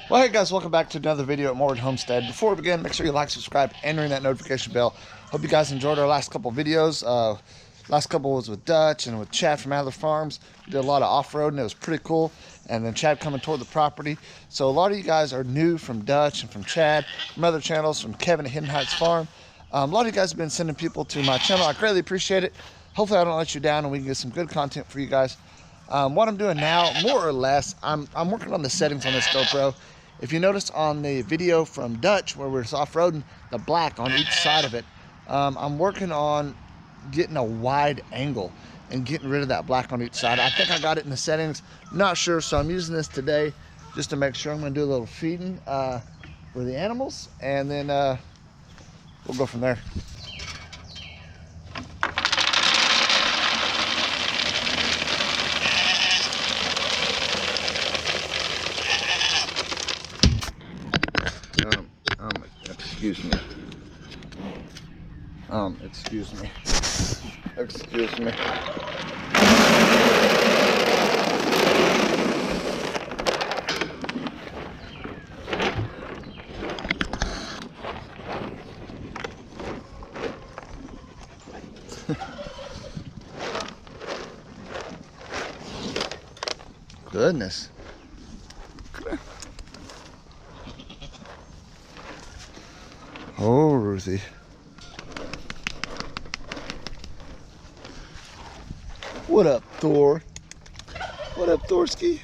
Well, hey guys, welcome back to another video at Morewood Homestead. Before we begin, make sure you like, subscribe, and ring that notification bell. Hope you guys enjoyed our last couple videos. Last couple was with Dutch and with Chad from Adler Farms. We did a lot of off-road and it was pretty cool. And then Chad coming toward the property. So a lot of you guys are new from Dutch and from Chad, from other channels, from Kevin at Hidden Heights Farm. A lot of you guys have been sending people to my channel. I greatly appreciate it. Hopefully I don't let you down and we can get some good content for you guys. What I'm doing now, more or less, I'm working on the settings on this GoPro. If you notice on the video from Dutch where we're off-roading, the black on each side of it, I'm working on getting a wide angle and getting rid of that black on each side. I think I got it in the settings, not sure, so I'm using this today just to make sure. I'm going to do a little feeding for the animals, and then we'll go from there. Excuse me. Excuse me. Goodness. Oh, Ruthie. What up, Thor? What up, Thorsky?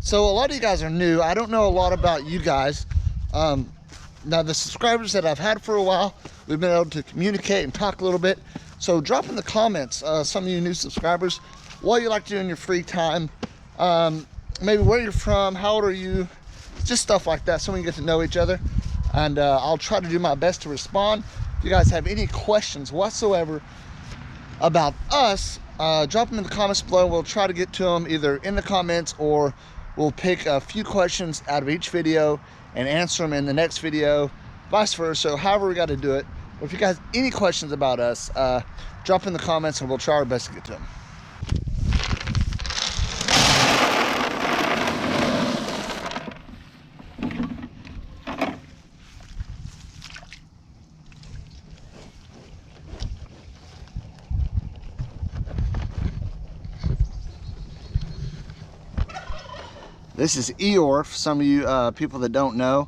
So a lot of you guys are new. I don't know a lot about you guys. Now the subscribers that I've had for a while, we've been able to communicate and talk a little bit. So drop in the comments, some of you new subscribers, what you like to do in your free time. Maybe where you're from, how old are you, just stuff like that, so we can get to know each other. And I'll try to do my best to respond. If you guys have any questions whatsoever about us, drop them in the comments below. We'll try to get to them either in the comments, or we'll pick a few questions out of each video and answer them in the next video, vice versa, however we got to do it. But if you guys have any questions about us, drop in the comments and we'll try our best to get to them. This is Eeyore, for some of you people that don't know.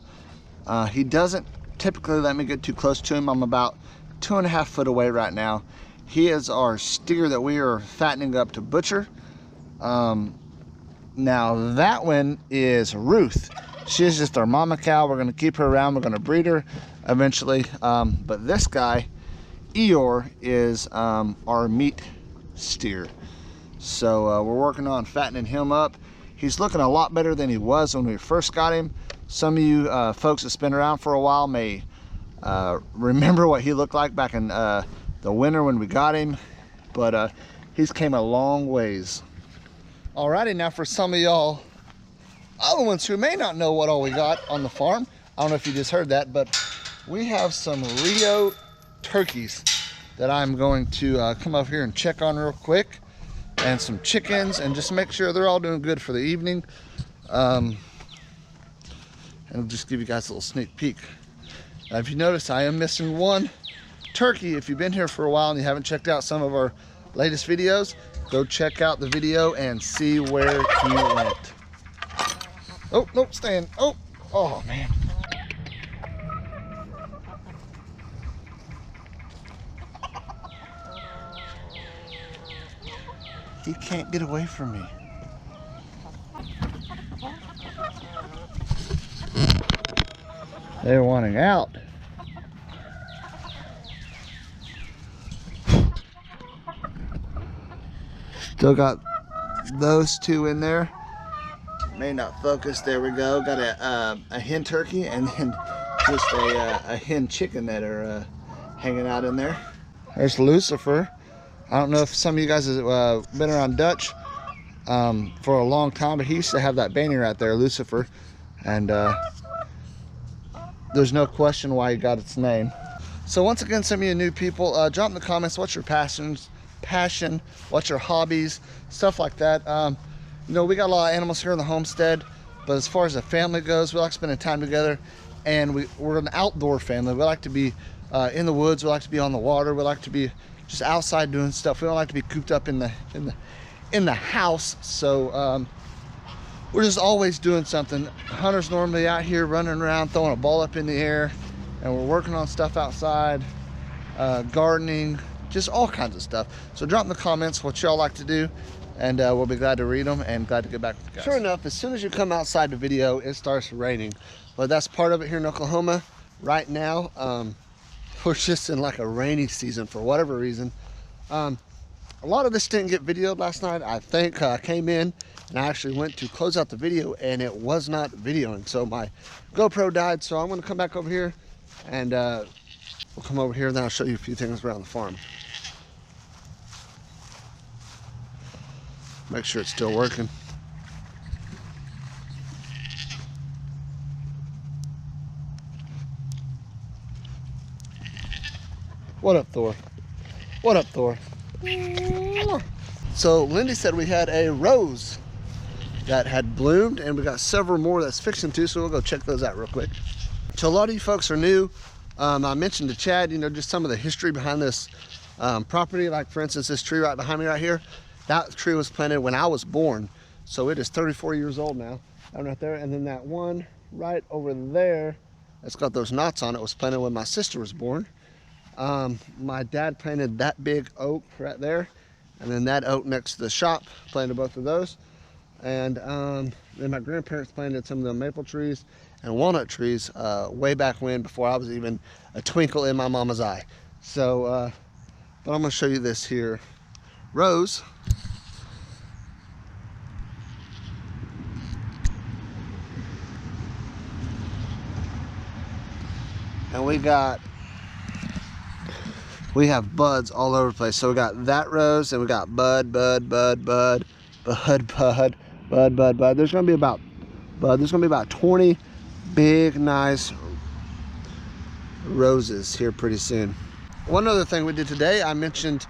He doesn't typically let me get too close to him. I'm about 2.5 feet away right now. He is our steer that we are fattening up to butcher. Now that one is Ruth. She's just our mama cow. We're gonna keep her around. We're gonna breed her eventually. But this guy, Eeyore, is our meat steer. So we're working on fattening him up. He's looking a lot better than he was when we first got him. Some of you folks that's been around for a while may remember what he looked like back in the winter when we got him, but he's came a long ways. Alrighty, now for some of y'all other ones who may not know what all we got on the farm, I don't know if you just heard that, but we have some Rio turkeys that I'm going to come up here and check on real quick, and some chickens, and just make sure they're all doing good for the evening. And I'll just give you guys a little sneak peek. Now, if you notice, I am missing one turkey. If you've been here for a while and you haven't checked out some of our latest videos, go check out the video and see where he went. Oh, nope, staying. Oh man. He can't get away from me. They're wanting out. Still got those two in there. May not focus. There we go. Got a hen turkey and then just a hen chicken that are hanging out in there. There's Lucifer. I don't know if some of you guys have been around Dutch for a long time, but he used to have that banner right there, Lucifer, and there's no question why he got its name. So once again, some of you new people, drop in the comments what's your passion, what's your hobbies, stuff like that. You know, we got a lot of animals here in the homestead, but as far as the family goes, we like spending time together, and we're an outdoor family. We like to be in the woods, we like to be on the water, we like to be just outside doing stuff. We don't like to be cooped up in the house. So we're just always doing something. Hunter's normally out here running around, throwing a ball up in the air, and we're working on stuff outside, gardening, just all kinds of stuff. So drop in the comments what y'all like to do, and we'll be glad to read them and glad to get back with you guys. Sure enough, as soon as you come outside the video, it starts raining. But that's part of it here in Oklahoma right now. We're just in like a rainy season for whatever reason. A lot of this didn't get videoed last night. I think I came in and I actually went to close out the video and it was not videoing. So my GoPro died. So I'm gonna come back over here and we'll come over here and then I'll show you a few things around the farm. Make sure it's still working. What up, Thor? What up, Thor? So Lindy said we had a rose that had bloomed, and we got several more that's fixing to, so we'll go check those out real quick. So a lot of you folks are new. I mentioned to Chad, you know, just some of the history behind this property. Like for instance, this tree right behind me right here, that tree was planted when I was born. So it is 34 years old now, that right there. And then that one right over there, that's got those knots on it, was planted when my sister was born. My dad planted that big oak right there, and then that oak next to the shop, planted both of those. And then my grandparents planted some of the maple trees and walnut trees way back when, before I was even a twinkle in my mama's eye. So but I'm gonna show you this here rose. And we have buds all over the place. So we got that rose, and we got bud. There's gonna be about 20 big, nice roses here pretty soon. One other thing we did today, I mentioned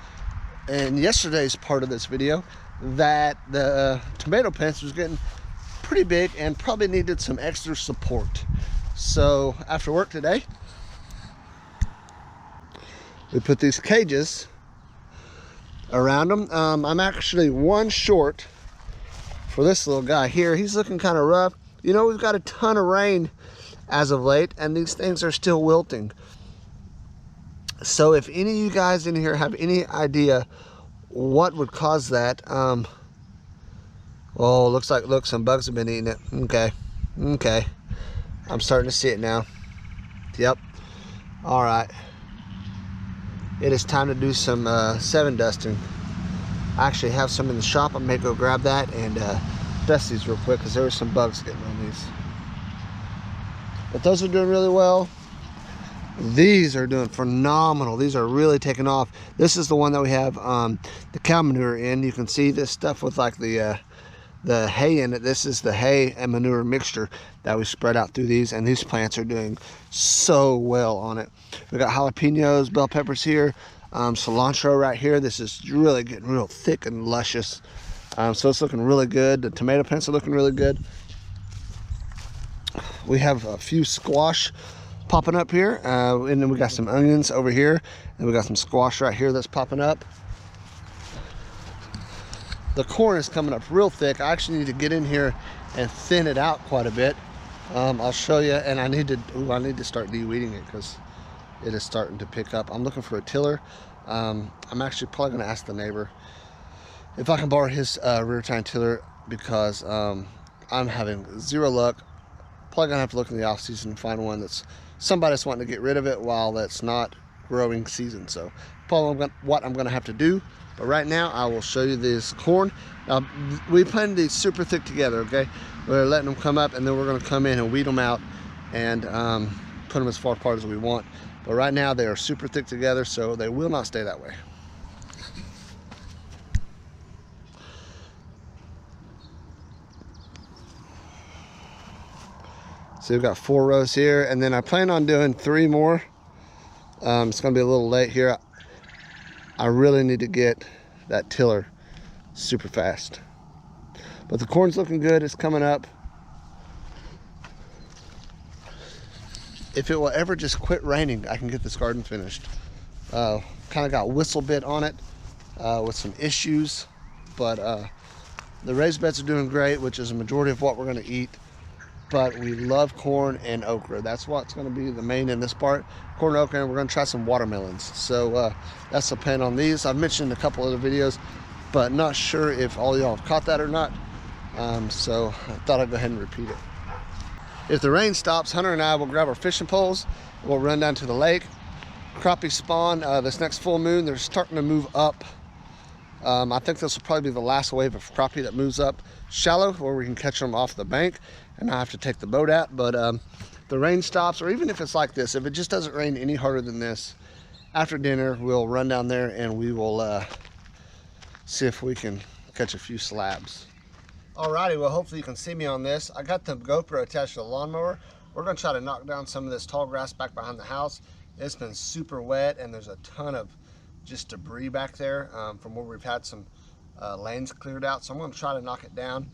in yesterday's part of this video that the tomato plants was getting pretty big and probably needed some extra support. So after work today, we put these cages around them. I'm actually one short for this little guy here. He's looking kind of rough. You know, we've got a ton of rain as of late, and these things are still wilting. So if any of you guys in here have any idea what would cause that, oh, look, some bugs have been eating it. Okay, I'm starting to see it now. Yep. All right. It is time to do some 7 dusting. I actually have some in the shop. I may go grab that and dust these real quick, because there were some bugs getting on these. But those are doing really well. These are doing phenomenal. These are really taking off. This is the one that we have the cow manure in. You can see this stuff with like the hay in it. This is the hay and manure mixture that we spread out through these, and these plants are doing so well on it. We got jalapenos, bell peppers here, cilantro right here. This is really getting real thick and luscious. So it's looking really good. The tomato plants are looking really good. We have a few squash popping up here, and then we got some onions over here, and we got some squash right here that's popping up. The corn is coming up real thick. I actually need to get in here and thin it out quite a bit. I'll show you, and I need to start de-weeding it because it is starting to pick up. I'm looking for a tiller. I'm actually probably going to ask the neighbor if I can borrow his rear tine tiller, because I'm having zero luck. Probably going to have to look in the off season and find one that's somebody that's wanting to get rid of it while that's not growing season. So probably what I'm going to have to do. But right now, I will show you this corn. Now, we planted these super thick together, okay? We're letting them come up, and then we're gonna come in and weed them out and put them as far apart as we want. But right now, they are super thick together, so they will not stay that way. So we've got 4 rows here, and then I plan on doing 3 more. It's gonna be a little late here. I really need to get that tiller super fast. But the corn's looking good, it's coming up. If it will ever just quit raining, I can get this garden finished. Kind of got whistle bit on it with some issues, but the raised beds are doing great, which is a majority of what we're gonna eat. But we love corn and okra. That's what's gonna be the main in this part. Corn and okra, and we're gonna try some watermelons. So that's the plan on these. I've mentioned in a couple other videos, but not sure if all y'all have caught that or not. So I thought I'd go ahead and repeat it. If the rain stops, Hunter and I will grab our fishing poles. We'll run down to the lake. Crappie spawn this next full moon. They're starting to move up. I think this will probably be the last wave of crappie that moves up shallow, where we can catch them off the bank and not have to take the boat out. But the rain stops, or even if it's like this, if it just doesn't rain any harder than this, after dinner we'll run down there and we will see if we can catch a few slabs. Alrighty, well hopefully you can see me on this. I got the GoPro attached to the lawnmower. We're gonna try to knock down some of this tall grass back behind the house. It's been super wet and there's a ton of just debris back there from where we've had some lanes cleared out. So I'm gonna try to knock it down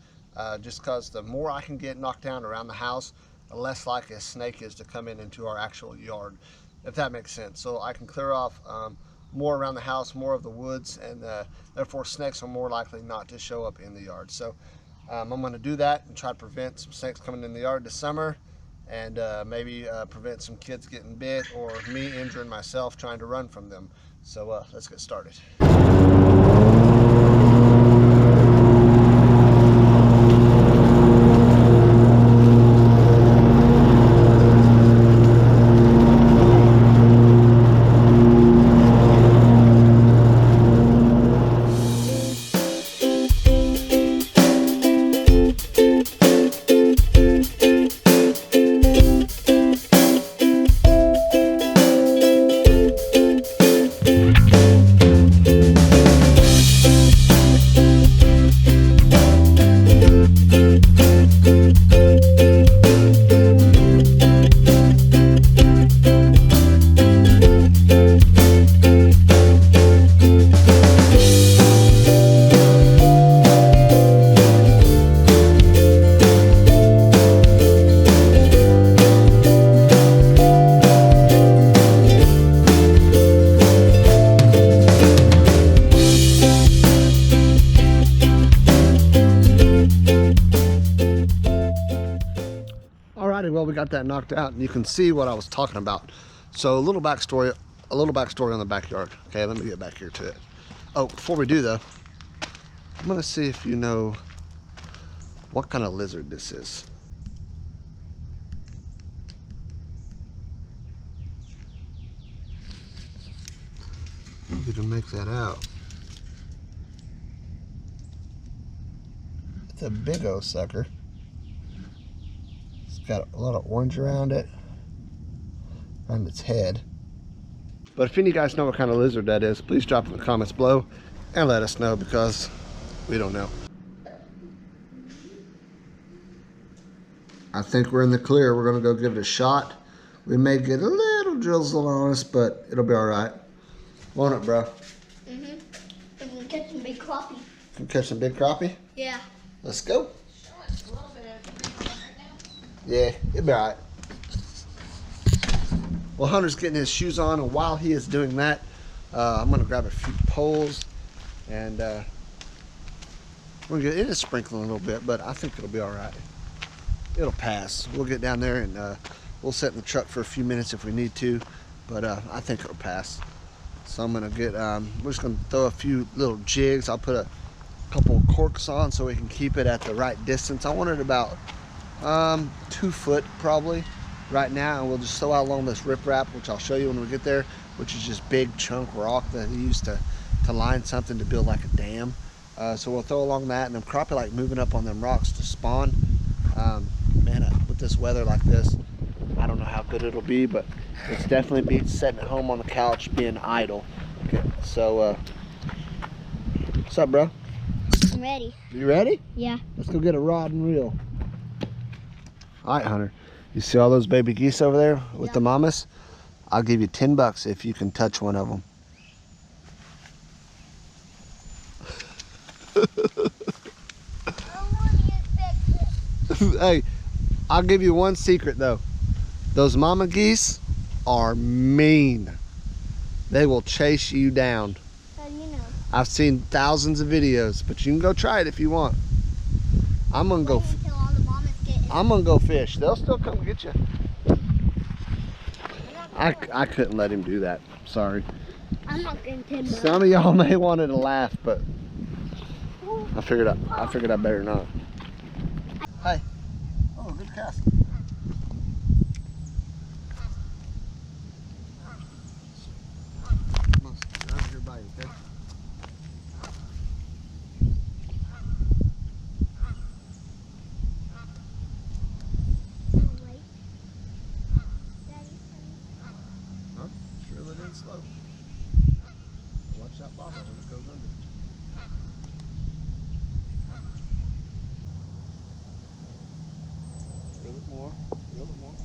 just because the more I can get knocked down around the house, the less likely a snake is to come into our actual yard, if that makes sense. So I can clear off more around the house, more of the woods, and therefore snakes are more likely not to show up in the yard. So I'm going to do that and try to prevent some snakes coming in the yard this summer, and maybe prevent some kids getting bit or me injuring myself trying to run from them. So let's get started. Well, we got that knocked out and you can see what I was talking about. So a little backstory on the backyard. Okay, let me get back here to it. Oh, before we do though, I'm gonna see if you know what kind of lizard this is. If you can make that out. It's a big old sucker. Got a lot of orange around it, around its head. But if any of you guys know what kind of lizard that is, please drop in the comments below and let us know, because we don't know. I think we're in the clear. We're gonna go give it a shot. We may get a little drizzle on us, but it'll be all right. Won't it, bro? Mm-hmm. We can catch some big crappie. Can catch some big crappie? Yeah. Let's go. Yeah, it'll be all right. Well, Hunter's getting his shoes on, and while he is doing that, I'm gonna grab a few poles, and it is sprinkling a little bit, but I think it'll be all right. It'll pass. We'll get down there and we'll sit in the truck for a few minutes if we need to, but I think it'll pass. So I'm gonna get, we're just gonna throw a few little jigs. I'll put a couple corks on so we can keep it at the right distance. I want it about 2 foot probably right now, and we'll just throw out along this riprap, which I'll show you when we get there, which is just big chunk rock that he used to line something to build like a dam. So we'll throw along that, and them crappie like moving up on them rocks to spawn. Man, with this weather like this, I don't know how good it'll be, but it's definitely beats sitting at home on the couch being idle. Okay, so what's up, bro? I'm ready. You ready? Yeah. Let's go get a rod and reel. All right, Hunter. You see all those baby geese over there with Yeah. the mamas? I'll give you $10 if you can touch one of them. Hey, I'll give you one secret though. Those mama geese are mean. They will chase you down. So you know. I've seen thousands of videos, but you can go try it if you want. I'm gonna go. Wait until all the mamas get in. I'm gonna go fish. They'll still come get you. I couldn't let him do that. Sorry. I'm not getting $10. Some of y'all may wanted to laugh, but I figured I better not. Hey. Oh, good cast. Reel it in slow. Watch that bobber when it goes under. Reel it more. Reel it more.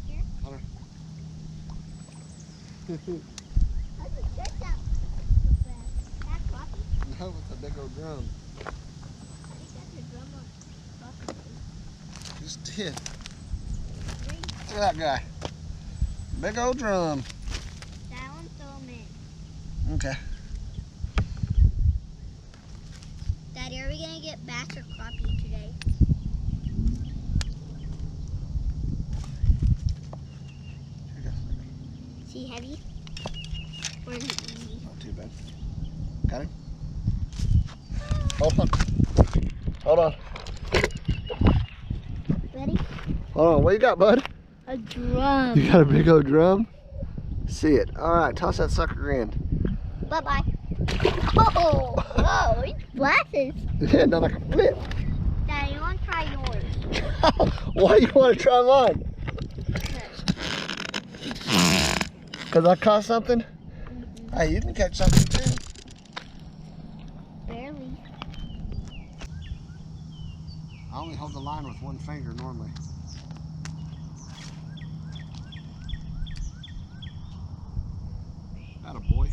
Here? Hunter. How'd you catch that so fast? That crappie? No, it's a big old drum. I think that's a drum of crappie. Just did. Look at that guy. Big old drum. That one's so mint. Okay. Daddy, are we gonna get bass or crappie today? Here you go. Is he heavy? Or is it easy? Not too bad. Got him? Hold on. Hold on. Ready? Hold on. What you got, bud? A drum. You got a big old drum? See it. All right. Toss that sucker in. Bye-bye. Oh, whoa, it's glasses. Yeah, not like a flip. Daddy, you want to try yours? Why you want to try mine? Because I caught something? Hey, you can catch something too. Barely. I only hold the line with one finger normally. Atta boy.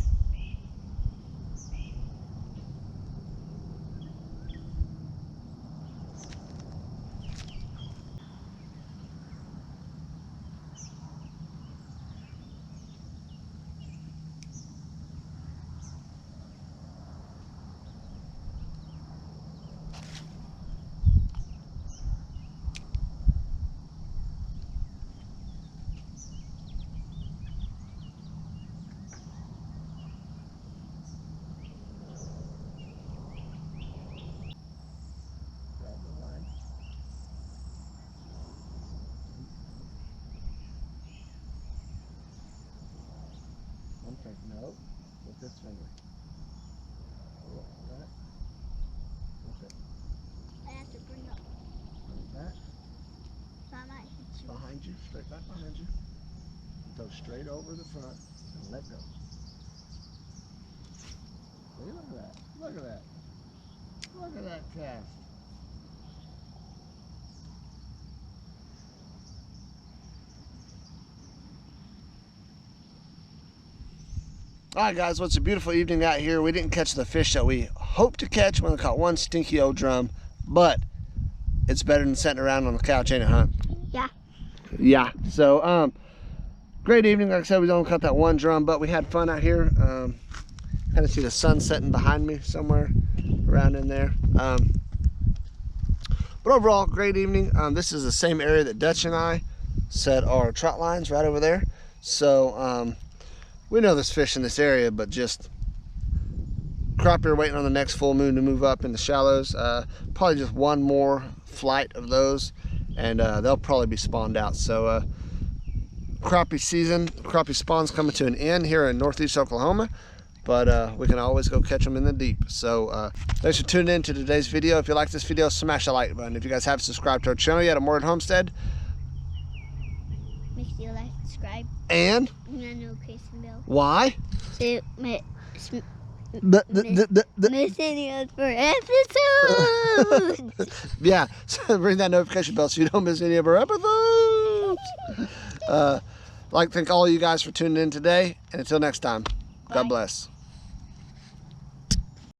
One finger. No, with this finger. Look at that. That's it. I have to bring up. Like that. So I might hit you. Behind you, straight back behind you. Go straight over the front and let go. Look at that. Look at that. Look at that cast. All right, guys, well, it's a beautiful evening out here. We didn't catch the fish that we hoped to catch. We only caught one stinky old drum, but it's better than sitting around on the couch, ain't it, Hunt? Yeah. Yeah. So, great evening. Like I said, we only caught that one drum, but we had fun out here. Kind of see the sun setting behind me somewhere around in there. But overall, great evening. This is the same area that Dutch and I set our trout lines right over there. So, we know there's fish in this area, but just crappie are waiting on the next full moon to move up in the shallows. Probably just one more flight of those, and they'll probably be spawned out. So crappie season, crappie spawns coming to an end here in northeast Oklahoma, but we can always go catch them in the deep. So thanks for tuning in to today's video. If you like this video, smash the like button. If you guys haven't subscribed to our channel yet at Moorehead Homestead, Make sure you like, subscribe, and and notification bell. why? So Miss any of our episodes. Yeah, so ring that notification bell so you don't miss any of our episodes. I'd like to thank all you guys for tuning in today, and until next time, God bless.